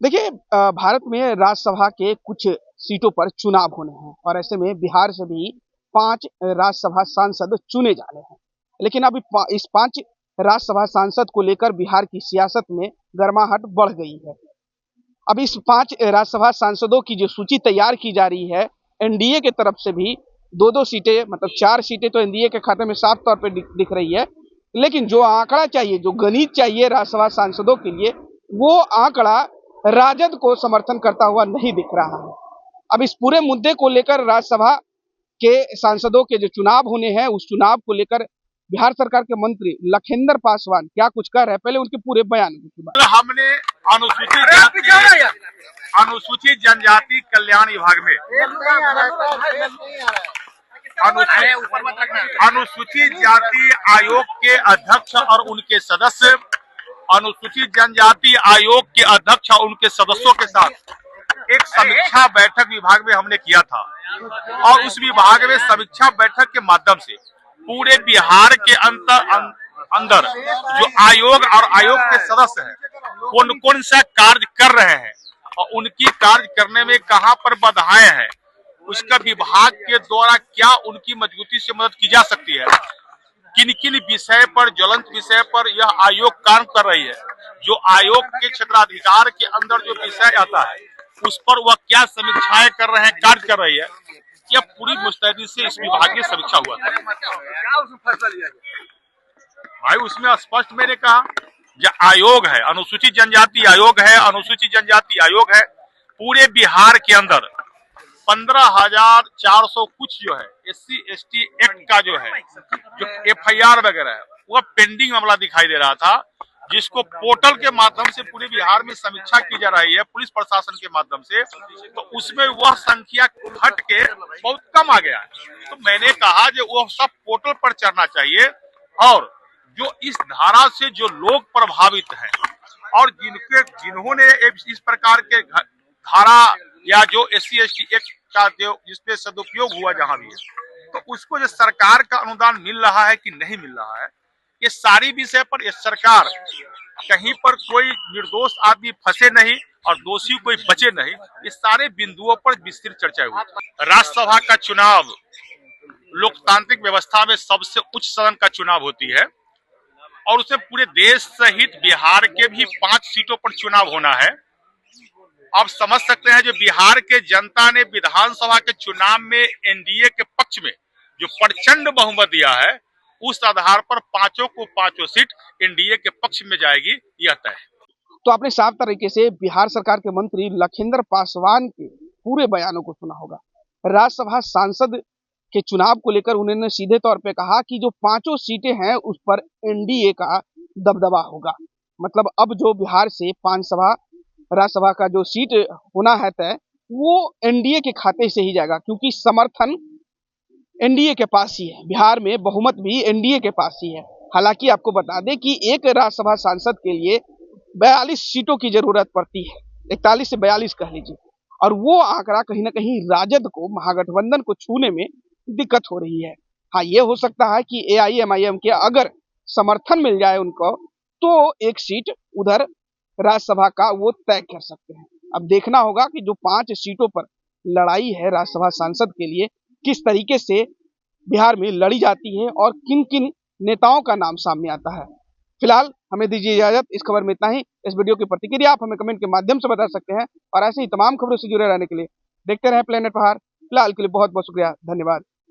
देखिए भारत में राज्यसभा के कुछ सीटों पर चुनाव होने हैं और ऐसे में बिहार से भी 5 राज्यसभा सांसद चुने जाने हैं। लेकिन अभी इस 5 राज्यसभा सांसद को लेकर बिहार की सियासत में गर्माहट बढ़ गई है। अब इस 5 राज्यसभा सांसदों की जो सूची तैयार की जा रही है, एनडीए के तरफ से भी 2-2 सीटें मतलब 4 सीटें तो एनडीए के खाते में साफ तौर पे दिख रही है। लेकिन जो आंकड़ा चाहिए, जो गणित चाहिए राज्यसभा सांसदों के लिए, वो आंकड़ा राजद को समर्थन करता हुआ नहीं दिख रहा है। अब इस पूरे मुद्दे को लेकर राज्यसभा के सांसदों के जो चुनाव होने हैं, उस चुनाव को लेकर बिहार सरकार के मंत्री लखिंदर पासवान क्या कुछ कर रहे हैं, पहले उनके पूरे बयान को हमने अनुसूचित जनजाति कल्याण विभाग में अनुसूचित जाति आयोग के अध्यक्ष और उनके सदस्य, अनुसूचित जनजाति आयोग के अध्यक्ष और उनके सदस्यों के साथ एक समीक्षा बैठक विभाग में हमने किया था और उस विभाग में समीक्षा बैठक के माध्यम से पूरे बिहार के अंदर जो आयोग और आयोग के सदस्य हैं कौन कौन सा कार्य कर रहे हैं और उनकी कार्य करने में कहां पर बाधाएं हैं, उसका विभाग के द्वारा क्या उनकी मजबूती से मदद की जा सकती है, किन किन विषय पर, ज्वलंत विषय पर यह आयोग काम कर रही है, जो आयोग के क्षेत्राधिकार के अंदर जो विषय आता है उस पर वह क्या समीक्षाएं कर रहे हैं, कार्य कर रही है। यह पूरी मुस्तैदी से इस विभाग की समीक्षा हुआ था। भाई उसमें स्पष्ट मैंने कहा जो आयोग है, अनुसूचित जनजाति आयोग है, अनुसूचित जनजाति आयोग है, पूरे बिहार के अंदर 15,400 कुछ जो है SC/ST एक्ट का जो है जो FIR वगैरह है वह पेंडिंग मामला दिखाई दे रहा था, जिसको पोर्टल के माध्यम से पूरे बिहार में समीक्षा की जा रही है पुलिस प्रशासन के माध्यम से, तो उसमें वह संख्या घट के बहुत कम आ गया है। तो मैंने कहा जो वह सब पोर्टल पर चढ़ना चाहिए और जो इस धारा से जो लोग प्रभावित हैं और जिन्होंने इस प्रकार के धारा या जो SC/ST एक्ट का जो जिसपे सदुपयोग हुआ जहां भी है, तो उसको जो सरकार का अनुदान मिल रहा है कि नहीं मिल रहा है, ये सारी विषय पर सरकार कहीं पर कोई निर्दोष आदमी फंसे नहीं और दोषी कोई बचे नहीं, इस सारे बिंदुओं पर विस्तृत चर्चा हुई। राज्यसभा का चुनाव लोकतांत्रिक व्यवस्था में सबसे उच्च सदन का चुनाव होती है और उसमें पूरे देश सहित बिहार के भी 5 सीटों पर चुनाव होना है। आप समझ सकते हैं जो बिहार के जनता ने विधानसभा के चुनाव में एनडीए के पक्ष में जो प्रचंड बहुमत दिया है, उस आधार पर 5 को 5 सीट एनडीए के पक्ष में जाएगी, यह तय है। तो आपने साफ तरीके से बिहार सरकार के मंत्री लखिंदर पासवान के पूरे बयानों को सुना होगा। राज्यसभा सांसद के चुनाव को लेकर उन्होंने सीधे तौर पे कहा कि जो 5 सीटें हैं उस पर एनडीए का दबदबा होगा। मतलब अब जो बिहार से राज्यसभा का जो सीट होना है तय, वो एनडीए के खाते से ही जाएगा, क्योंकि समर्थन एनडीए के पास ही है। बिहार में बहुमत भी एनडीए के पास ही है। हालांकि आपको बता दें कि एक राज्यसभा सांसद के लिए 42 सीटों की जरूरत पड़ती है, 41 से 42 कह लीजिए, और वो आंकड़ा कहीं ना कहीं राजद को, महागठबंधन को छूने में दिक्कत हो रही है। हाँ, ये हो सकता है कि AIMIM के अगर समर्थन मिल जाए उनको, तो एक सीट उधर राज्यसभा का वो तय कर सकते हैं। अब देखना होगा कि जो 5 सीटों पर लड़ाई है राज्यसभा सांसद के लिए, किस तरीके से बिहार में लड़ी जाती है और किन किन नेताओं का नाम सामने आता है। फिलहाल हमें दीजिए इजाजत, इस खबर में इतना ही। इस वीडियो की प्रतिक्रिया आप हमें कमेंट के माध्यम से बता सकते हैं और ऐसे ही तमाम खबरों से जुड़े रहने के लिए देखते रहें प्लेनेट प्रहार। फिलहाल के लिए बहुत बहुत शुक्रिया, धन्यवाद।